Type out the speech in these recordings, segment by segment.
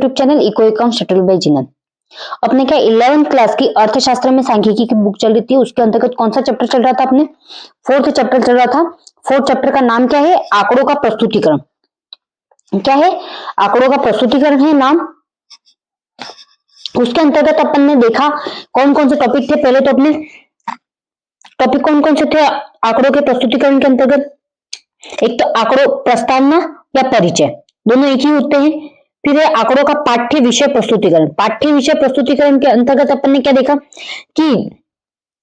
YouTube channel इको account शटल बाय जिनत। अपने क्या 11th क्लास की अर्थशास्त्र में सांख्यिकी की बुक चल रही थी, उसके अंतर्गत कौन सा चैप्टर चल रहा था? अपने फोर्थ चैप्टर चल रहा था। फोर्थ चैप्टर का नाम क्या है? आंकड़ों का प्रस्तुतिकरण। क्या है? आंकड़ों का प्रस्तुतिकरण है नाम। उसके अंतर्गत अपन ने देखा कौन कौन से टॉपिक थे। पहले तो अपने टॉपिक कौन कौन से थे आंकड़ों के प्रस्तुतिकरण के अंतर्गत? एक तो आंकड़ों प्रस्तावना या परिचय, दोनों एक ही होते हैं। फिर है आंकड़ों का पाठ्य विषय प्रस्तुतिकरण। पाठ्य विषय प्रस्तुतिकरण के अंतर्गत अपन ने क्या देखा कि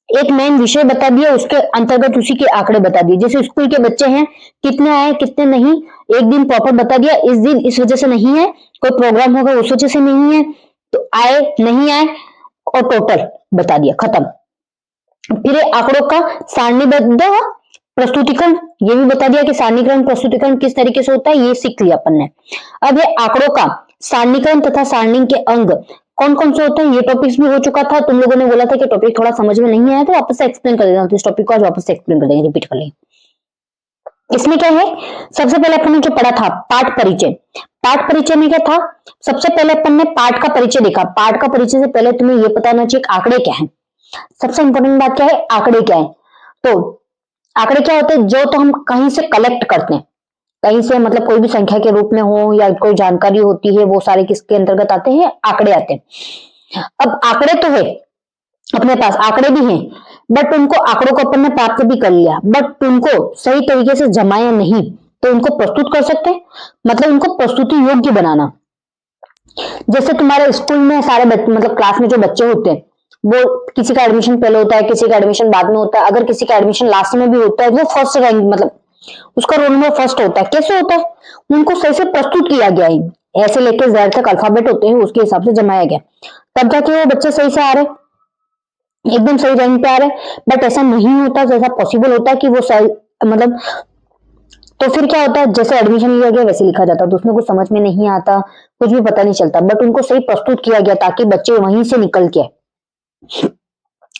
एक मेन विषय बता दिया, उसके अंतर्गत उसी के आंकड़े बता दिए। जैसे स्कूल के बच्चे हैं, कितने आए कितने नहीं, एक दिन प्रॉपर बता दिया, इस दिन इस वजह से नहीं है, कोई प्रोग्राम होगा उस वजह से नहीं है, तो आए नहीं आए और टोटल बता दिया, खत्म। फिर आंकड़ों का सारणीबद्ध प्रस्तुतिकरण, ये भी बता दिया कि सारणीकरण प्रस्तुतिकरण किस तरीके से होता है, ये सीख लिया अपन ने। अब ये आंकड़ों का सारणीकरण तथा सारणी के अंग कौन कौन से होते हैं, ये टॉपिक्स भी हो चुका था। तुम लोगों ने बोला था कि टॉपिक थोड़ा समझ में नहीं आया तो वापस से एक्सप्लेन कर देना, तो इस टॉपिक को आज वापस से एक्सप्लेन कर देंगे, रिपीट कर लेंगे। इसमें क्या है, सबसे पहले अपन ने जो पढ़ा था पाठ परिचय। पाठ परिचय में क्या था? सबसे पहले अपन ने पाठ का परिचय देखा। पाठ का परिचय से पहले तुम्हें यह पता होना चाहिए आंकड़े क्या है। सबसे इंपॉर्टेंट बात क्या है, आंकड़े क्या है। तो आंकड़े क्या होते हैं? जो तो हम कहीं से कलेक्ट करते हैं, कहीं से, मतलब कोई भी संख्या के रूप में हो या कोई जानकारी होती है, वो सारे किसके अंतर्गत आते हैं? आंकड़े आते हैं। अब आंकड़े तो है अपने पास, आंकड़े भी हैं, बट उनको आंकड़ों को अपन ने प्राप्त भी कर लिया, बट उनको सही तरीके से जमाया नहीं, तो उनको प्रस्तुत कर सकते हैं, मतलब उनको प्रस्तुति योग्य बनाना। जैसे तुम्हारे स्कूल में सारे मतलब क्लास में जो बच्चे होते हैं, वो किसी का एडमिशन पहले होता है, किसी का एडमिशन बाद में होता है। अगर किसी का एडमिशन लास्ट में भी होता है, वो फर्स्ट रैंक, मतलब उसका रोल नंबर फर्स्ट होता है। कैसे होता है? उनको सही से प्रस्तुत किया गया है, ऐसे लेके जेड तक अल्फाबेट होते हैं, उसके हिसाब से जमाया गया, तब जाके वो बच्चे सही से आ रहे, एकदम सही रैंक पे आ रहे। बट ऐसा नहीं होता, जैसा पॉसिबल होता है कि वो सही, मतलब तो फिर क्या होता है, जैसे एडमिशन लिया गया वैसे लिखा जाता, तो उसमें कुछ समझ में नहीं आता, कुछ भी पता नहीं चलता। बट उनको सही प्रस्तुत किया गया ताकि बच्चे वहीं से निकल के,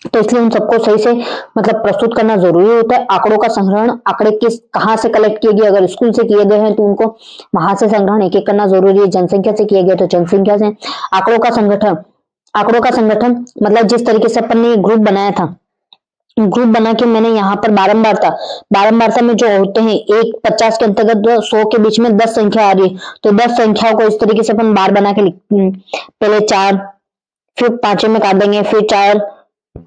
तो इसलिए उन सबको सही से मतलब प्रस्तुत करना जरूरी होता है। आंकड़ों का संग्रहण, आंकड़े किस कहाँ से कलेक्ट किए गए, अगर स्कूल से किए गए हैं तो उनको वहां से संग्रहण एक एक करना जरूरी है। जनसंख्या से किए गए तो जनसंख्या से। आंकड़ों का संगठन, आंकड़ों का संगठन मतलब जिस तरीके से अपन ने ग्रुप बनाया था, ग्रुप बना के मैंने यहाँ पर बारंबारता में जो होते हैं, 1 50 के अंतर्गत 100 के बीच में 10 संख्या आ रही है, तो 10 संख्याओं को इस तरीके से अपन बार बना के पहले 4, फिर 5 में काट देंगे, फिर 4,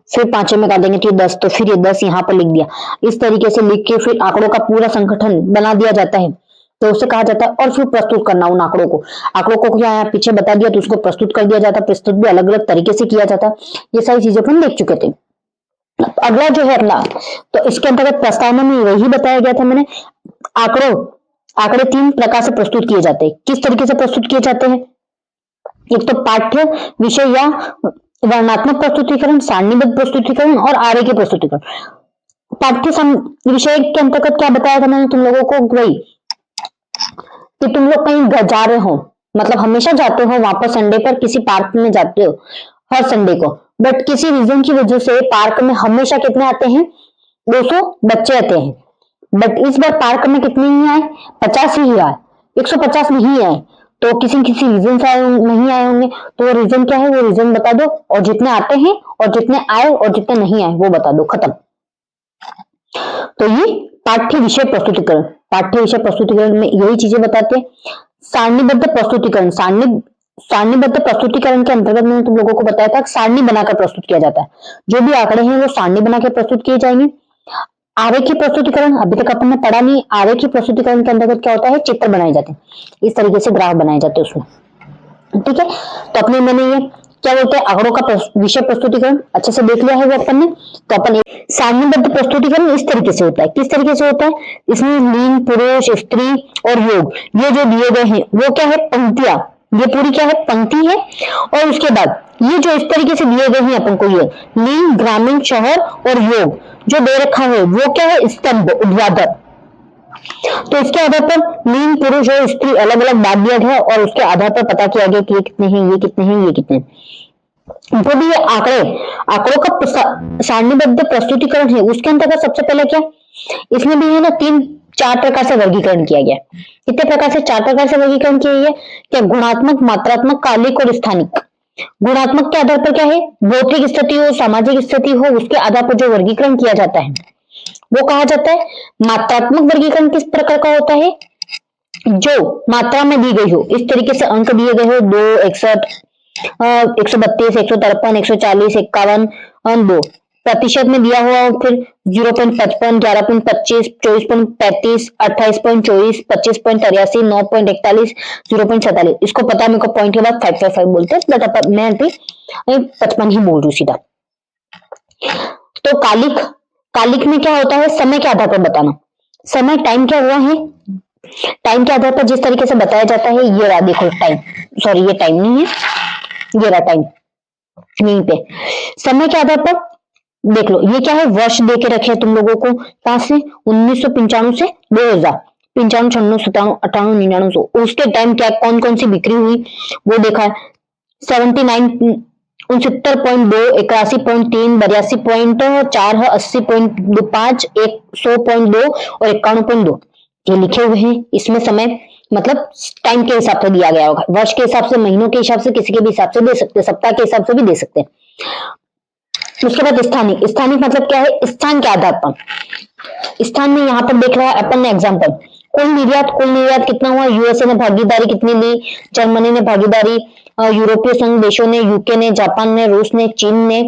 फिर 5 में काट देंगे, तो 10, तो फिर ये 10 यहाँ पर लिख दिया। इस तरीके से लिख के फिर आंकड़ों का पूरा संगठन बना दिया जाता है, तो उसे कहा जाता है। और फिर प्रस्तुत करना उन आंकड़ों को क्या यहाँ पीछे बता दिया, तो उसको प्रस्तुत कर दिया जाता है। प्रस्तुत भी अलग अलग तरीके से किया जाता है। ये सारी चीजें अपन देख चुके थे। अगला जो है अपना, तो इसके अंतर्गत प्रस्तावना में वही बताया गया था मैंने, आंकड़े 3 प्रकार से प्रस्तुत किए जाते हैं। किस तरीके से प्रस्तुत किए जाते हैं? एक तो पाठ्य विषय या वर्णनात्मक प्रस्तुतिकरण, सारणीबद्ध प्रस्तुतिकरण और आरे के प्रस्तुतिकरण। पाठ्य विषय के अंतर्गत क्या बताया था मैंने तुम लोगों को, वही कि तुम लोग कहीं जा रहे हो, मतलब हमेशा जाते हो वहां पर, संडे पर किसी पार्क में जाते हो हर संडे को, बट किसी रीजन की वजह से पार्क में हमेशा कितने आते हैं? 200 बच्चे आते हैं। बट इस बार पार्क में कितने ही आए? 50 ही आए, 150 नहीं आए। तो किसी किसी रीजन से नहीं आए होंगे, तो वो रीजन क्या है, वो रीजन बता दो, और जितने आते हैं और जितने आए और जितने नहीं आए वो बता दो, खत्म। तो ये पाठ्य विषय प्रस्तुतिकरण, पाठ्य विषय प्रस्तुतिकरण में यही चीजें बताते हैं। सारणीबद्ध प्रस्तुतिकरण, सारणीबद्ध प्रस्तुतिकरण के अंतर्गत मैंने तुम लोगों को बताया था सारणी बनाकर प्रस्तुत किया जाता है। जो भी आंकड़े हैं वो सारणी बनाकर प्रस्तुत किए जाएंगे। आरेखी प्रस्तुतिकरण अभी तक अपन ने पढ़ा नहीं। आरेखी प्रस्तुतिकरण के अंतर्गत क्या होता है? चित्र बनाए जाते हैं, इस तरीके से ग्राफ बनाए जाते हैं उसमें, ठीक है। तो अपने मैंने ये क्या बोलते हैं, आंकड़ों का विषय प्रस्तुतिकरण अच्छे से देख लिया है वो अपन ने। तो अपन सारणीबद्ध प्रस्तुतिकरण इस तरीके से होता है। किस तरीके से होता है? इसमें लिंग, पुरुष, स्त्री और योग, ये जो दिए गए हैं वो क्या है? पंक्तियां, ये पूरी क्या है? पंक्ति है। और उसके बाद ये जो इस तरीके से दिए गए हैं अपन को, ये लिंग, ग्रामीण, शहर और योग जो दे रखा है वो क्या है? स्तंभ, ऊर्ध्वाधर। तो इसके आधार पर लिंग, पुरुष और स्त्री अलग अलग बांट दिया गया और उसके आधार पर पता किया गया कि ये कितने हैं, ये कितने हैं, ये कितने हैं। जो भी ये आंकड़ों का सारणीबद्ध प्रस्तुतिकरण है, उसके अंतर्गत सबसे पहले क्या, इसमें भी है ना 3 चार प्रकार से वर्गीकरण किया गया। कितने प्रकार से? चार प्रकार से वर्गीकरण किया गया। क्या? गुणात्मक, मात्रात्मक, कालिक और स्थानिक। गुणात्मक के आधार पर क्या है? भौतिक स्थिति हो, सामाजिक स्थिति हो, उसके आधार पर जो वर्गीकरण किया जाता है वो कहा जाता है। मात्रात्मक वर्गीकरण किस प्रकार का होता है? जो मात्रा में दी गई हो, इस तरीके से अंक दिए गए हो 2, 61, 132, 153, 140, 51, 2 प्रतिशत में दिया हुआ हो, फिर 0.55, 11.25, 24.35, 28.24, 25.83, 9.41, 0.47। इसको पता है मेरे को, पॉइंट के बाद 555 बोलते हैं, बट मैं 55 ही बोल रही हूँ सीधा। तो कालिक, कालिक में क्या होता है? समय के आधार पर बताना। समय, टाइम क्या हुआ है, टाइम के आधार पर जिस तरीके से बताया जाता है, ये रहा देखो टाइम, सॉरी ये टाइम नहीं है, ये रहा टाइम यहीं पे। समय के आधार पर देख लो, ये क्या है? वर्ष दे के रखे तुम लोगों को, कहां से? 1995 से 2000, 95, 96, 97, 98, 99, 100। उसके टाइम क्या कौन कौन सी बिक्री हुई वो देखा है। 79, 69.2, 81.3, 82.4, 80.5, 100.2 और 91.2 ये लिखे हुए हैं। इसमें समय मतलब टाइम के हिसाब से दिया गया होगा, वर्ष के हिसाब से, महीनों के हिसाब से, किसी के भी हिसाब से दे सकते हैं, सप्ताह के हिसाब से भी दे सकते हैं। उसके बाद स्थानिक, स्थानिक मतलब क्या है? स्थान के आधार पर। स्थान में यहाँ पर देख रहा है अपन ने एग्जाम्पल, कुल निर्यात कितना हुआ? यूएसए ने भागीदारी कितनी ली? जर्मनी ने भागीदारी, यूरोपीय संघ देशों ने, यूके ने, जापान ने, रूस ने, चीन ने,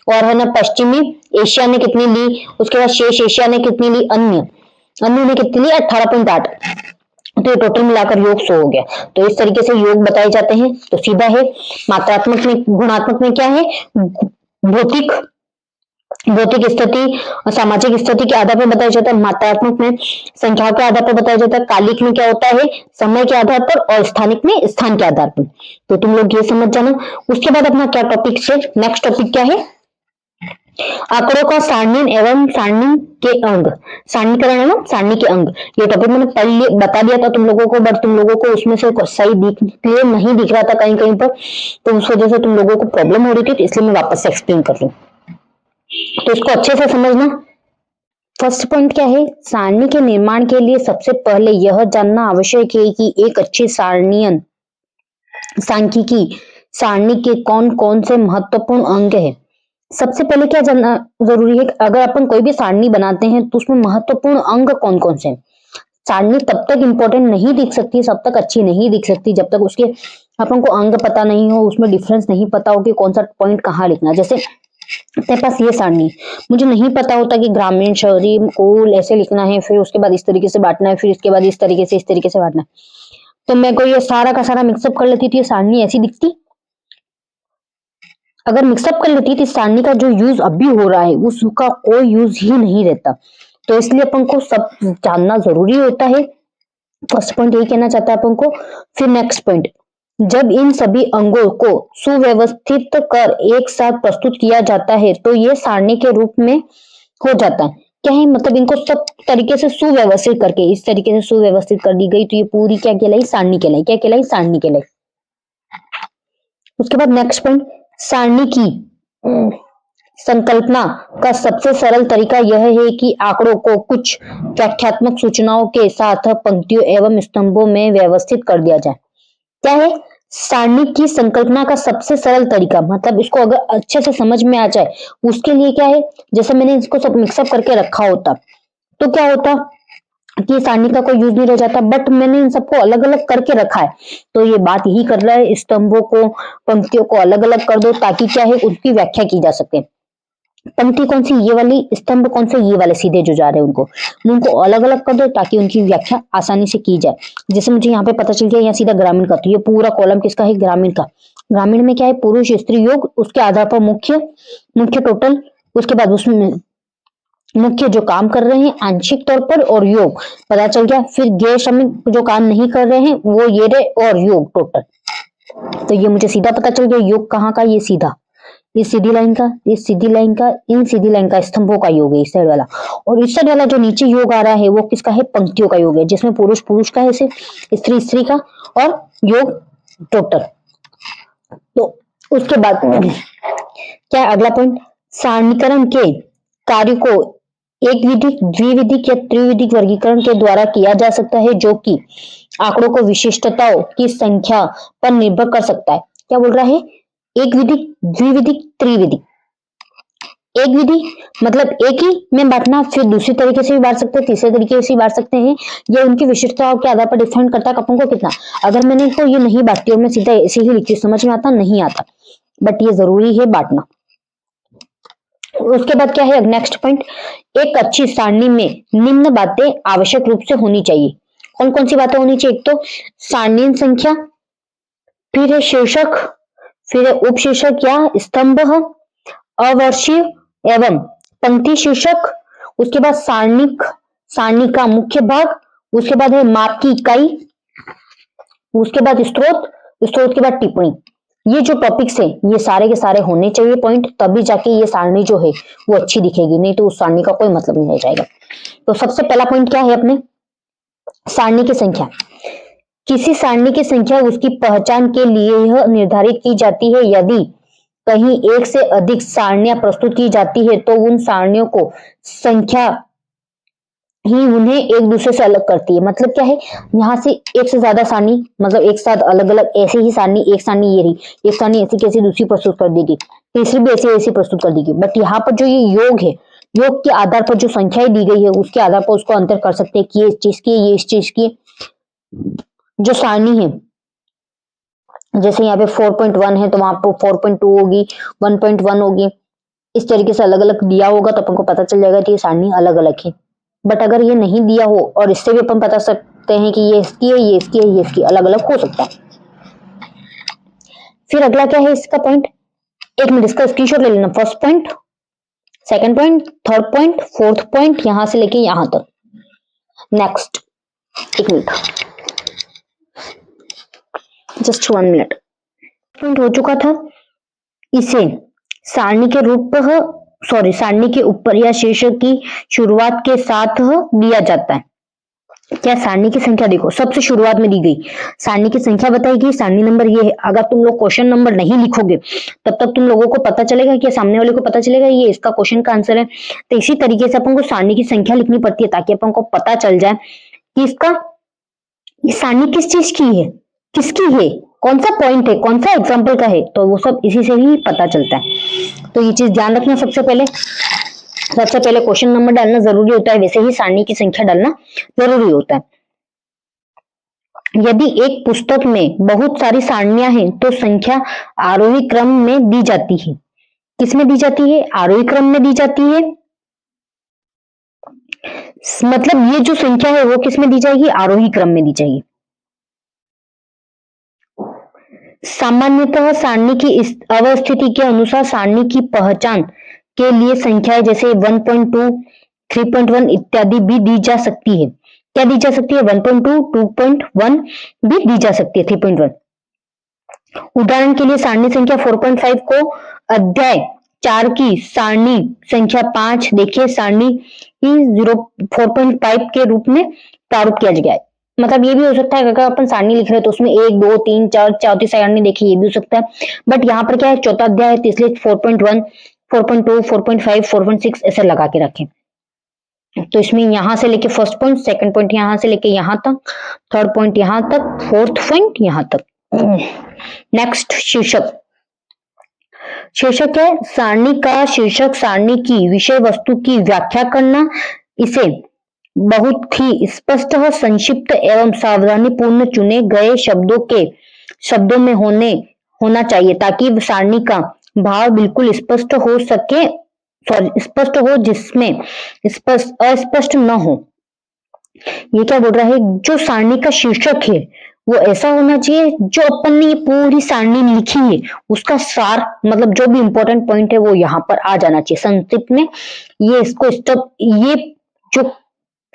और है ना पश्चिमी एशिया ने कितनी ली? उसके बाद शेष एशिया ने कितनी ली? अन्य ने कितनी ली? 18.8। तो ये टोटल मिलाकर योग 100 हो गया। तो इस तरीके से योग बताए जाते हैं। तो सीधा है। मात्रात्मक में, गुणात्मक में क्या है? भौतिक, भौतिक स्थिति, सामाजिक स्थिति के आधार पर बताया जाता है। मात्रात्मक में संख्याओं के आधार पर बताया जाता है। कालिक में क्या होता है? समय के आधार पर, और स्थानिक में स्थान के आधार पर। तो तुम लोग ये समझ जाना। उसके बाद अपना क्या टॉपिक से नेक्स्ट टॉपिक क्या है? आंकड़ों का सारणीन एवं सारणी के अंग, सारणीकरण एवं सारणी के अंग। ये टॉपिक मैंने बता दिया था तुम लोगों को, बट तुम लोगों को उसमें से सही क्लियर नहीं दिख रहा था कहीं कहीं पर, तो उस वजह से तुम लोगों को प्रॉब्लम हो रही थी, तो इसलिए मैं वापस से एक्सप्लेन कर रही हूँ। तो इसको अच्छे से समझना। फर्स्ट पॉइंट क्या है? सारणी के निर्माण के लिए सबसे पहले यह जानना आवश्यक है कि एक अच्छी सारणीयन सांख्यिकी सारणी के कौन कौन से महत्वपूर्ण अंग है। सबसे पहले क्या जानना जरूरी है? अगर अपन कोई भी सारणी बनाते हैं तो उसमें महत्वपूर्ण अंग कौन कौन से हैं। सारणी तब तक इंपॉर्टेंट नहीं दिख सकती, सब तक अच्छी नहीं दिख सकती, जब तक उसके अपन को अंग पता नहीं हो, उसमें डिफरेंस नहीं पता हो कि कौन सा पॉइंट कहाँ लिखना। जैसे तेरे पास ये सारणी, मुझे नहीं पता होता कि ग्रामीण, शहरी, कुल ऐसे लिखना है, फिर उसके बाद इस तरीके से बांटना है, फिर इसके बाद इस तरीके से बांटना है, तो मैं कोई ये सारा का सारा मिक्सअप कर लेती थी, सारणी ऐसी दिखती। अगर मिक्सअप कर लेती थी, सारणी का जो यूज अभी हो रहा है उसका कोई यूज ही नहीं रहता। तो इसलिए अपन को सब जानना जरूरी होता है। फर्स्ट पॉइंट यही कहना चाहता है अपन को। फिर नेक्स्ट पॉइंट, जब इन सभी अंगों को सुव्यवस्थित कर एक साथ प्रस्तुत किया जाता है तो ये सारणी के रूप में हो जाता है। क्या है मतलब? इनको सब तरीके से सुव्यवस्थित करके, इस तरीके से सुव्यवस्थित कर दी गई तो ये पूरी क्या कहलाई? सारणी कहलाई। क्या कहलाई? सारणी कहलाई। उसके बाद नेक्स्ट पॉइंट, सारणी की संकल्पना का सबसे सरल तरीका यह है कि आंकड़ों को कुछ व्याख्यात्मक सूचनाओं के साथ पंक्तियों एवं स्तंभों में व्यवस्थित कर दिया जाए। क्या है? सारणी की संकल्पना का सबसे सरल तरीका, मतलब इसको अगर अच्छे से समझ में आ जाए उसके लिए क्या है? जैसे मैंने इसको सब मिक्सअप करके रखा होता तो क्या होता कि सारणी का कोई यूज नहीं रह जाता, बट मैंने इन सबको अलग अलग करके रखा है। तो ये बात यही कर रहा है, स्तंभों को, पंक्तियों को अलग अलग कर दो ताकि क्या है? उनकी व्याख्या की जा सके। पंक्ति कौन सी? ये वाली। स्तंभ कौन से? ये वाले सीधे जो जा रहे हैं उनको अलग अलग कर दो ताकि उनकी व्याख्या आसानी से की जाए। जैसे मुझे यहाँ पे पता चल गया यहाँ सीधा ग्रामीण का, तो ये पूरा कॉलम किसका है? ग्रामीण का। ग्रामीण में क्या है? पुरुष स्त्री योग, उसके आधार पर मुख्य टोटल, उसके बाद उसमें मुख्य जो काम कर रहे हैं आंशिक तौर पर, और योग पता चल गया। फिर गैर श्रमिक जो काम नहीं कर रहे हैं वो ये रहे, और योग टोटल। तो ये मुझे सीधा पता चल गया योग कहाँ का? ये सीधा, इस सीधी लाइन का, इस सीधी लाइन का, इन सीधी लाइन का, स्तंभों का योग है इस साइड वाला। और इस साइड वाला जो नीचे योग आ रहा है वो किसका है? पंक्तियों का योग है, जिसमें पुरुष पुरुष का है, ऐसे स्त्री स्त्री का, और योग टोटल। तो उसके बाद क्या है अगला पॉइंट? सारणीकरण के कार्य को एक विधिक, द्विविधिक या त्रिविधिक वर्गीकरण के द्वारा किया जा सकता है, जो कि आंकड़ों को विशिष्टताओं की संख्या पर निर्भर कर सकता है। क्या बोल रहा है? एक विधिक, द्विविधिक, त्रिविधिक। एक विधि मतलब एक ही में बांटना, फिर दूसरी तरीके से भी बांट सकते हैं, तीसरे तरीके से भी बांट सकते हैं। ये उनकी विशिष्टताओं के आधार पर डिफाइन करता है कि अपन को कितना। अगर मैंने इनको ये नहीं बांटती और मैं सीधा ऐसे ही लिखती, समझ में आता नहीं आता, बट ये जरूरी है बांटना। उसके बाद क्या है नेक्स्ट पॉइंट, एक अच्छी सारणी में निम्न बातें आवश्यक रूप से होनी चाहिए। कौन कौन सी बातें होनी चाहिए? एक तो सारणी संख्या, फिर है शीर्षक, फिर है उपशीर्षक या स्तंभ, अवर्षीय एवं पंक्ति शीर्षक, उसके बाद सारणी का मुख्य भाग, उसके बाद है माप की इकाई, उसके बाद स्रोत के बाद टिप्पणी। ये जो टॉपिक्स है ये सारे के सारे होने चाहिए पॉइंट, तभी जाके ये सारणी जो है वो अच्छी दिखेगी, नहीं तो उस सारणी का कोई मतलब नहीं रह जाएगा। तो सबसे पहला पॉइंट क्या है अपने, सारणी की संख्या। किसी सारणी की संख्या उसकी पहचान के लिए यह निर्धारित की जाती है, यदि कहीं एक से अधिक सारणियां प्रस्तुत की जाती है तो उन सारणियों को संख्या ही उन्हें एक दूसरे से अलग करती है। मतलब क्या है, यहाँ से एक से ज्यादा सारणी, मतलब एक साथ अलग अलग ऐसे ही सारणी, एक सारणी ये रही, एक सारणी ऐसी कैसी दूसरी प्रस्तुत कर देगी, तीसरी भी ऐसी ऐसी प्रस्तुत कर देगी। बट यहाँ पर जो ये योग है, योग के आधार पर जो संख्याएं दी गई है उसके आधार पर उसको अंतर कर सकते हैं कि ये इस चीज की, ये इस चीज की। जो सारणी है, जैसे यहाँ पे 4.1 है तो वहां पर 4.2 होगी, 1.1 होगी, इस तरीके से अलग अलग दिया होगा तो अपन को पता चल जाएगा कि ये सारणी अलग अलग है। बट अगर ये नहीं दिया हो और इससे भी अपन बता सकते हैं कि ये इसकी है, ये इसकी है, ये इसकी, अलग अलग हो सकता है। फिर अगला क्या है इसका पॉइंट, एक मिनट इसका स्क्रीनशॉट ले लेना। First point, second point, third point, fourth point, यहां से लेके यहां तक। नेक्स्ट, एक मिनट, जस्ट 1 मिनट। पॉइंट हो चुका था, इसे सारणी के रूप सारणी के ऊपर या शीर्षक की शुरुआत के साथ दिया जाता है। क्या सारणी की संख्या देखो, सबसे शुरुआत में दी गई सारणी की संख्या बताएगी, सारणी नंबर ये है। अगर तुम लोग क्वेश्चन नंबर नहीं लिखोगे तब तक तुम लोगों को पता चलेगा कि सामने वाले को पता चलेगा ये इसका क्वेश्चन का आंसर है। तो इसी तरीके से अपन को सारणी की संख्या लिखनी पड़ती है ताकि अपन को पता चल जाए कि इसका ये सारणी किस चीज की है, किसकी है, कौन सा पॉइंट है, कौन सा एग्जाम्पल का है, तो वो सब इसी से ही पता चलता है। तो ये चीज ध्यान रखना। सबसे पहले क्वेश्चन नंबर डालना जरूरी होता है, वैसे ही सारणी की संख्या डालना जरूरी होता है। यदि एक पुस्तक में बहुत सारी सारणियां हैं तो संख्या आरोही क्रम में दी जाती है। किसमें दी जाती है? आरोही क्रम में दी जाती है। मतलब ये जो संख्या है वो किसमें दी जाएगी? आरोही क्रम में दी जाएगी। सामान्यतः सारणी की इस अवस्थिति के अनुसार सारणी की पहचान के लिए संख्याएं जैसे 1.2, 3.1 इत्यादि भी दी जा सकती है। क्या दी जा सकती है? 1.2, 2.1 भी दी जा सकती है, 3.1। उदाहरण के लिए सारणी संख्या 4.5 को अध्याय 4 की सारणी संख्या 5 देखिए सारणी 4.5 के रूप में प्रारूप किया गया है। मतलब ये भी हो सकता है अगर अपन सारणी लिख रहे हैं तो उसमें 1, 2, 3, 4 चौथी सारणी देखिए, ये भी हो सकता है। बट यहाँ पर क्या है, चौथा अध्याय है तो इसलिए 4.1, 4.2, 4.5, 4.6 ऐसे लगा के रखें। तो इसमें यहां से लेके फर्स्ट पॉइंट, सेकंड पॉइंट यहां से लेके यहां तक, थर्ड पॉइंट यहां तक, फोर्थ पॉइंट यहां तक। नेक्स्ट, शीर्षक है सारणी का शीर्षक सारणी की विषय वस्तु की व्याख्या करना। इसे बहुत ही स्पष्ट, संक्षिप्त एवं सावधानी पूर्ण चुने गए शब्दों में होना चाहिए ताकि सारणी का भाव बिल्कुल स्पष्ट हो सके, स्पष्ट हो, जिसमें अस्पष्ट न हो। ये क्या बोल रहा है, जो सारणी का शीर्षक है वो ऐसा होना चाहिए जो अपन ने ये पूरी सारणी लिखी है उसका सार, मतलब जो भी इंपॉर्टेंट पॉइंट है वो यहाँ पर आ जाना चाहिए संक्षिप्त में। ये जो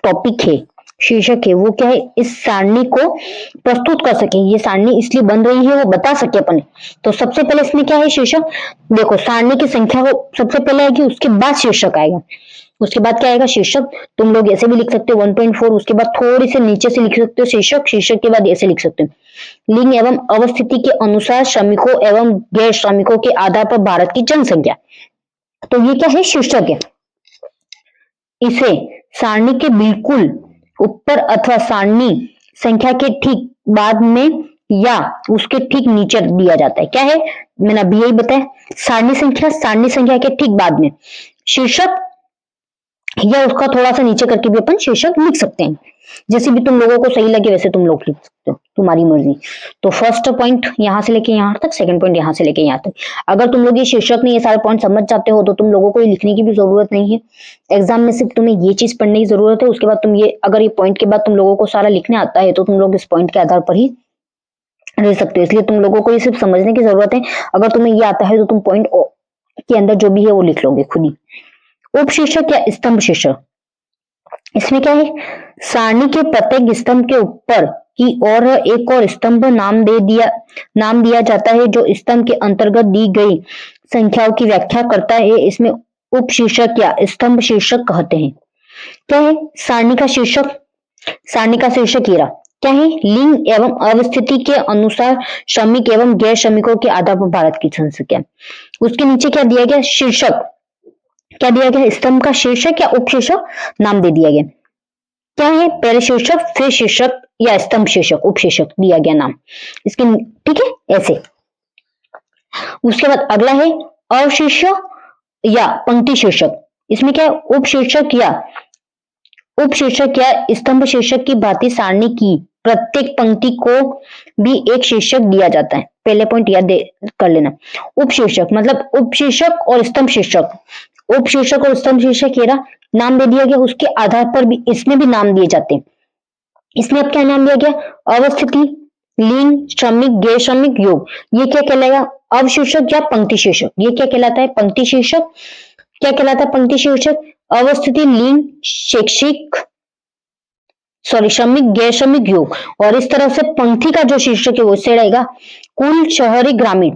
टॉपिक है, शीर्षक है, वो क्या है, इस सारणी को प्रस्तुत कर सके। ये सारणी इसलिए बन रही है वो बता सके अपन। तो सबसे पहले इसमें क्या है, शीर्षक। देखो सारणी की संख्या वो सबसे पहले आएगी, उसके बाद शीर्षक आएगा, उसके बाद क्या आएगा, शीर्षक। तुम लोग ऐसे भी लिख सकते हो 1.4, उसके बाद थोड़ी से नीचे से लिख सकते हो शीर्षक के बाद ऐसे लिख सकते हो, लिंग एवं अवस्थिति के अनुसार श्रमिकों एवं गैर श्रमिकों के आधार पर भारत की जनसंख्या। तो ये क्या है, शीर्षक है। इसे सारणी के बिल्कुल ऊपर अथवा सारणी संख्या के ठीक बाद में या उसके ठीक नीचे दिया जाता है। क्या है, मैंने अभी यही बताया, सारणी संख्या के ठीक बाद में शीर्षक या उसका थोड़ा सा नीचे करके भी अपन शीर्षक लिख सकते हैं। जैसे भी तुम लोगों को सही लगे वैसे तुम लोग लिख सकते हो, तुम्हारी मर्जी। तो फर्स्ट पॉइंट यहां से लेके यहां तक, सेकंड पॉइंट यहां से लेके यहां तक। अगर तुम लोग ये शीर्षक नहीं, ये सारे पॉइंट समझ जाते हो तो तुम लोगों को ये लिखने की भी जरूरत नहीं है। एग्जाम में सिर्फ तुम्हें ये चीज पढ़ने की जरूरत है। उसके बाद तुम ये, अगर ये पॉइंट के बाद तुम लोगों को सारा लिखने आता है तो तुम लोग इस पॉइंट के आधार पर ही रह सकते हो। इसलिए तुम लोगों को ये सिर्फ समझने की जरूरत है। अगर तुम्हें ये आता है तो तुम पॉइंट के अंदर जो भी है वो लिख लोगे खुद ही। उपशीर्षक या स्तंभ शीर्षक, इसमें क्या है, सारणी के प्रत्येक स्तंभ के ऊपर की ओर एक और स्तंभ नाम दिया जाता है जो स्तंभ के अंतर्गत दी गई संख्याओं की व्याख्या करता है। इसमें उपशीर्षक या स्तंभ शीर्षक कहते हैं। क्या है, सारणी का शीर्षक ये रहा। क्या है, लिंग एवं अवस्थिति के अनुसार श्रमिक एवं गैर श्रमिकों के आधार पर भारत की जनसंख्या। उसके नीचे क्या दिया गया, शीर्षक क्या दिया गया, स्तंभ का शीर्षक या उपशीर्षक नाम दे दिया गया। क्या है, पहले शीर्षक फिर शीर्षक या स्तंभ शीर्षक उपशीर्षक दिया गया नाम इसके, ठीक है, ऐसे। उसके बाद अगला है अवशीर्षक या पंक्ति शीर्षक। इसमें क्या है, उपशीर्षक या स्तंभ शीर्षक की भांति सारणी की प्रत्येक पंक्ति को भी एक शीर्षक दिया जाता है। पहले पॉइंट याद कर लेना। उपशीर्षक मतलब उपशीर्षक और स्तंभ शीर्षक, उपशीर्षक और स्तंभ शीर्षक ये रहा, नाम दे दिया गया। उसके आधार पर भी इसमें भी नाम दिए जाते हैं। इसमें अब क्या नाम दिया गया, अवस्थिति, लिंग, श्रमिक, गैर श्रमिक, योग। ये क्या कहलाएगा, अवशीर्षक या पंक्ति शीर्षक। ये क्या कहलाता है, पंक्ति शीर्षक। क्या कहलाता है पंक्ति शीर्षक, अवस्थिति, लिंग, श्रमिक, गैर श्रमिक, योग। और इस तरह से पंक्ति का जो शीर्षक है वो इससे रहेगा कुल, शहरी, ग्रामीण।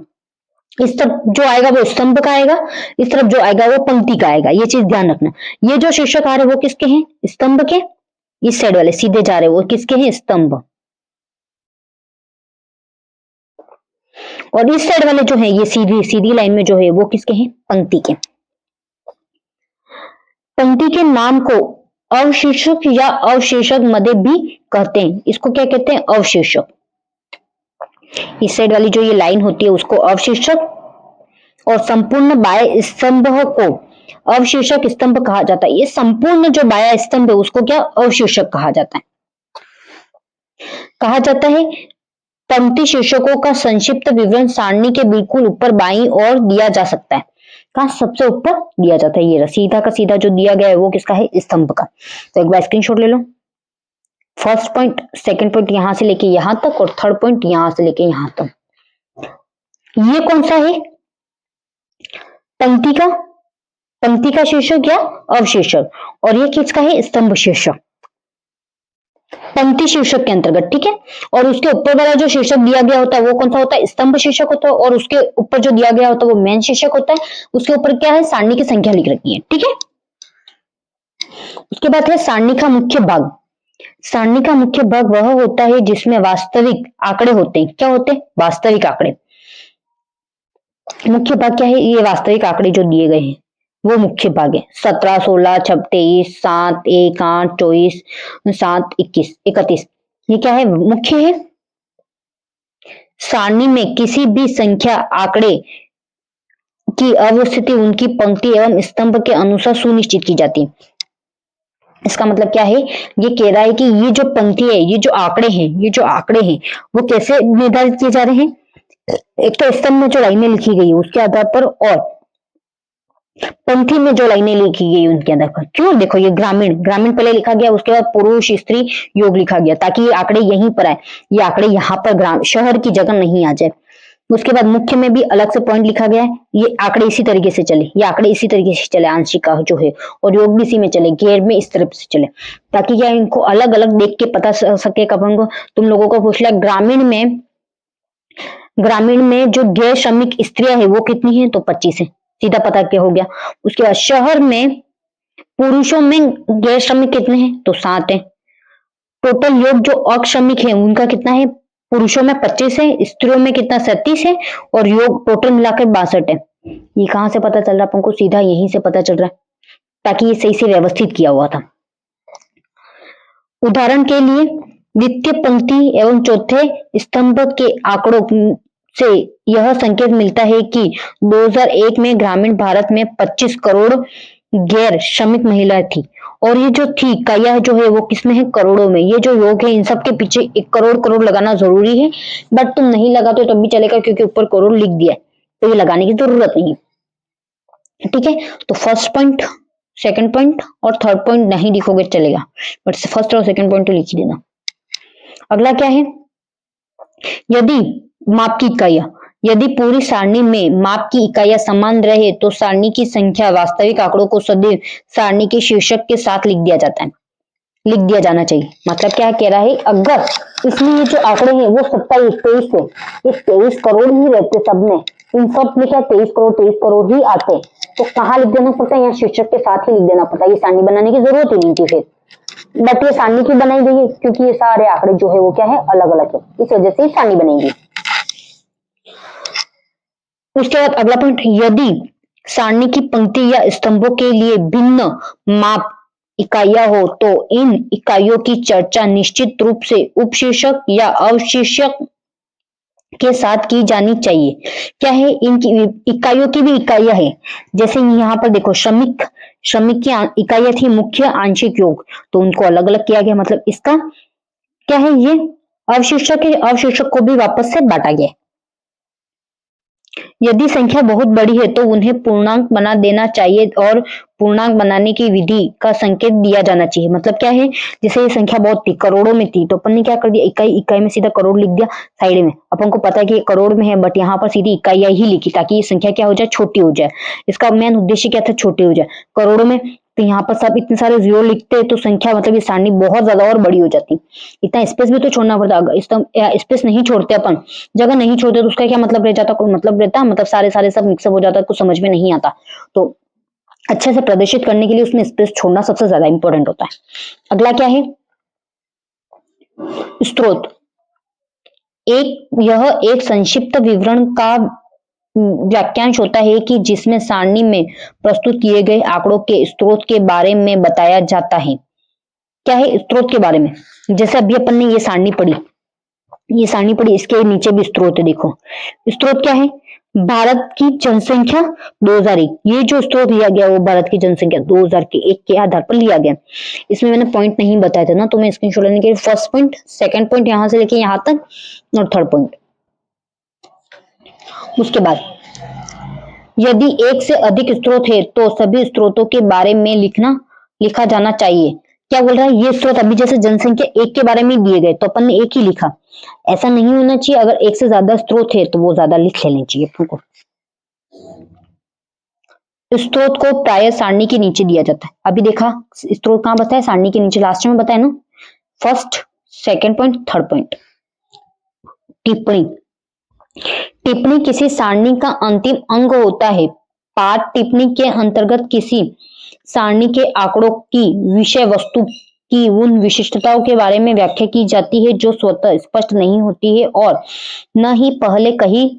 इस तरफ जो आएगा वो स्तंभ का आएगा, इस तरफ जो आएगा वो पंक्ति का आएगा। ये चीज ध्यान रखना। ये जो शीर्षक आ रहे हैं वो किसके हैं, स्तंभ के। इस साइड वाले सीधे जा रहे हैं वो किसके हैं, स्तंभ। और इस साइड वाले जो है ये सीधी लाइन में जो है वो किसके हैं, पंक्ति के। पंक्ति के नाम को अवशीर्षक या अवशीर्षक मध्य भी कहते हैं। इसको क्या कहते हैं, अवशीर्षक। इस साइड वाली जो ये लाइन होती है उसको अवशीर्षक, और संपूर्ण बाह्य स्तंभ को अवशीर्षक स्तंभ कहा जाता है। ये संपूर्ण जो बाह्य स्तंभ है उसको क्या, अवशीर्षक कहा जाता है। पंक्ति शीर्षकों का संक्षिप्त विवरण सारणी के बिल्कुल ऊपर बाईं ओर दिया जा सकता है। कहा, सबसे ऊपर दिया जाता है। ये सीधा का सीधा जो दिया गया है वो किसका है, स्तंभ का। तो एक बार स्क्रीनशॉट ले लो। फर्स्ट पॉइंट, सेकंड पॉइंट यहां से लेके यहां तक, और थर्ड पॉइंट यहां से लेके यहां तक। ये कौन सा है, पंक्ति का शीर्षक या अवशीर्षक। और ये किसका है, स्तंभ शीर्षक, पंक्ति शीर्षक के अंतर्गत, ठीक है। और उसके ऊपर वाला जो शीर्षक दिया गया होता है वो कौन सा होता है, स्तंभ शीर्षक होता है। और उसके ऊपर जो दिया गया होता है वो मेन शीर्षक होता है। उसके ऊपर क्या है, सारणी की संख्या लिख रखी है, ठीक है। उसके बाद है सारणी का मुख्य भाग। सारणी का मुख्य भाग वह होता है जिसमें वास्तविक आंकड़े होते हैं। क्या होते हैं, वास्तविक आंकड़े। मुख्य भाग क्या है, ये वास्तविक आंकड़े जो दिए गए हैं वो मुख्य भाग है। 17, 16, 23, 7, 1, 8, 24, 7, 21, 31, ये क्या है, मुख्य है। सारणी में किसी भी संख्या आंकड़े की अवस्थिति उनकी पंक्ति एवं स्तंभ के अनुसार सुनिश्चित की जाती है। इसका मतलब क्या है, ये कह रहा है कि ये जो पंक्ति है, ये जो आंकड़े हैं वो कैसे निर्धारित किए जा रहे हैं। एक तो स्तंभ में जो लाइनें लिखी गई है उसके आधार पर, और पंक्ति में जो लाइनें लिखी गई उनके आधार पर। क्यों, देखो ये ग्रामीण पहले लिखा गया, उसके बाद पुरुष, स्त्री, योग लिखा गया, ताकि ये आंकड़े यहीं पर आए। ये आंकड़े यहाँ पर शहर की जगह नहीं आ जाए। उसके बाद मुख्य में भी अलग से पॉइंट लिखा गया है, ये आंकड़े इसी तरीके से चले, ये आंकड़े इसी तरीके से चले, आंशिक जो है, और योग भी इसी में चले, गैर में इस तरफ से चले, ताकि क्या इनको अलग अलग देख के पता सके। कब तुम लोगों को पूछ लिया, ग्रामीण में जो गैर श्रमिक स्त्रियां है वो कितनी है, तो 25 है, सीधा पता क्या हो गया। उसके बाद शहर में पुरुषों में गैर श्रमिक कितने हैं, तो 7 है। टोटल योग जो अक्षमिक है उनका कितना है, पुरुषों में 25 है, स्त्रियों में कितना 37 है, और योग टोटल मिलाकर 62 है। ये कहां से पता चल रहा है अपन को, सीधा यहीं से पता चल रहा है। ताकि ये सही से व्यवस्थित किया हुआ था। उदाहरण के लिए द्वितीय पंक्ति एवं चौथे स्तंभ के आंकड़ों से यह संकेत मिलता है कि 2001 में ग्रामीण भारत में 25 करोड़ गैर श्रमिक महिलाएं थी, और ये जो थी इकाइयां जो है वो किसमें है, करोड़ों में। ये जो योग है इन सब के पीछे 1 करोड़ करोड़ लगाना जरूरी है, बट तुम नहीं लगाते तो भी चलेगा क्योंकि ऊपर करोड़ लिख दिया है, तो ये लगाने की जरूरत नहीं। ठीक है, तो फर्स्ट पॉइंट, सेकंड पॉइंट और थर्ड पॉइंट नहीं लिखोगे चलेगा, बट फर्स्ट और सेकंड पॉइंट तो लिख ही देना। अगला क्या है, यदि माप की इकाइयां, यदि पूरी सारणी में माप की इकाइयां समान रहे तो सारणी की संख्या वास्तविक आंकड़ों को सदैव सारणी के शीर्षक के साथ लिख दिया जाता है, लिख दिया जाना चाहिए। मतलब क्या कह रहा है, अगर इसमें ये जो आंकड़े हैं वो 27 23 है, ये 23 करोड़ ही रहते सब में, इन सब में क्या 23 करोड़ ही आते, तो कहाँ लिख देना पड़ता है, यहाँ शीर्षक के साथ ही लिख देना पड़ता है। ये सारणी बनाने की जरूरत ही नहीं थी फिर, बट ये सारणी क्यों बनाई गई है, क्योंकि ये सारे आंकड़े जो है वो क्या है, अलग अलग है, इस वजह से सारणी बनेगी। उसके बाद अगला पॉइंट, यदि सारणी की पंक्ति या स्तंभों के लिए भिन्न माप इकाइयां हो तो इन इकाइयों की चर्चा निश्चित रूप से उपशीर्षक या अवशीर्षक के साथ की जानी चाहिए। क्या है, इनकी इकाइयों की भी इकाइयां है, जैसे यहाँ पर देखो श्रमिक, श्रमिक की इकाइयां थी मुख्य आंशिक योग, तो उनको अलग अलग किया गया, मतलब इसका क्या है, ये अवशीर्षक है, अवशीर्षक को भी वापस से बांटा गया। यदि संख्या बहुत बड़ी है तो उन्हें पूर्णांक बना देना चाहिए और पूर्णांक बनाने की विधि का संकेत दिया जाना चाहिए। मतलब क्या है, जैसे ये संख्या बहुत थी, करोड़ों में थी, तो अपन ने क्या कर दिया, इकाई इकाई में सीधा करोड़ लिख दिया साइड में। अपन को पता है कि ये करोड़ में है, बट यहाँ पर सीधी इकाइयां ही लिखी ताकि ये संख्या क्या हो जाए, छोटी हो जाए। इसका मेन उद्देश्य क्या था, छोटी हो जाए। करोड़ों में तो यहाँ पर सब इतने सारे जीरो लिखते तो संख्या मतलब ये सारणी बहुत ज्यादा और बड़ी हो जाती। इतना स्पेस भी तो छोड़ना पड़ता, अगर स्पेस नहीं छोड़ते, अपन जगह नहीं छोड़ते तो उसका क्या मतलब रह जाता, कोई मतलब रहता, मतलब सारे सारे सब मिक्सअप हो जाता, कुछ समझ में नहीं आता। तो अच्छे से प्रदर्शित करने के लिए उसमें स्पेस छोड़ना सबसे ज्यादा इंपॉर्टेंट होता है। अगला क्या है, स्रोत। यह एक संक्षिप्त विवरण का वाक्यांश होता है कि जिसमें सारणी में प्रस्तुत किए गए आंकड़ों के स्रोत के बारे में बताया जाता है। क्या है, स्रोत के बारे में, जैसे अभी अपन ने ये सारणी पढ़ी, ये सारणी पढ़ी, इसके नीचे भी स्रोत है। देखो स्रोत क्या है, भारत की जनसंख्या 2001, ये जो स्रोत लिया गया वो भारत की जनसंख्या 2001 के आधार पर लिया गया। इसमें मैंने पॉइंट नहीं बताया था ना, तो मैं स्क्रीनशॉट लेने के लिए फर्स्ट पॉइंट, सेकंड पॉइंट यहां से लेके यहां तक, और थर्ड पॉइंट। उसके बाद यदि एक से अधिक स्रोत है तो सभी स्रोतों के बारे में लिखा जाना चाहिए। क्या बोल रहा है, ये स्रोत अभी जैसे जनसंख्या 1 के बारे में दिए गए तो अपन ने एक ही लिखा, ऐसा नहीं होना चाहिए। अगर एक से ज्यादा स्रोत है तो वो ज्यादा लिख लेने चाहिए अपन को। स्रोत को प्राय सारणी के नीचे दिया जाता है। अभी देखा स्रोत कहां बताया, सारणी के नीचे, लास्ट में बताया ना, first second point third point. टिप्पणी, टिप्पणी किसी सारणी का अंतिम अंग होता है। पाठ टिप्पणी के अंतर्गत किसी सारणी के आंकड़ों की विषय वस्तु की उन विशिष्टताओं के बारे में व्याख्या की जाती है जो स्वतः स्पष्ट नहीं होती है और न ही पहले कहीं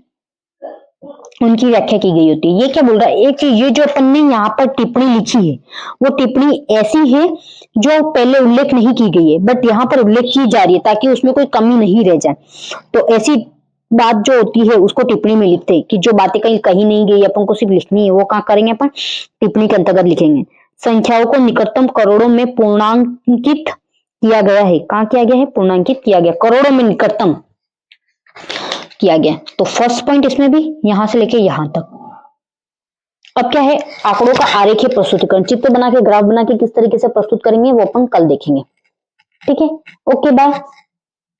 उनकी व्याख्या की गई होती है। ये क्या बोल रहा है, एक ये जो अपन ने यहाँ पर टिप्पणी लिखी है वो टिप्पणी ऐसी है जो पहले उल्लेख नहीं की गई है, बट यहाँ पर उल्लेख की जा रही है ताकि उसमें कोई कमी नहीं रह जाए। तो ऐसी बात जो होती है उसको टिप्पणी में लिखते हैं, कि जो बातें कहीं नहीं गई अपन को सिर्फ लिखनी है, वो कहाँ करेंगे अपन, टिप्पणी के अंतर्गत लिखेंगे। संख्याओं को निकटतम करोड़ों में पूर्णांकित किया गया है। कहाँ किया गया है, पूर्णांकित किया गया, करोड़ों में निकटतम किया गया। तो फर्स्ट पॉइंट इसमें भी यहां से लेके यहां तक। अब क्या है, आंकड़ों का आरेखीय प्रस्तुतिकरण, चित्र बना के, ग्राफ बना के किस तरीके से प्रस्तुत करेंगे वो अपन कल देखेंगे। ठीक है, ओके बाय।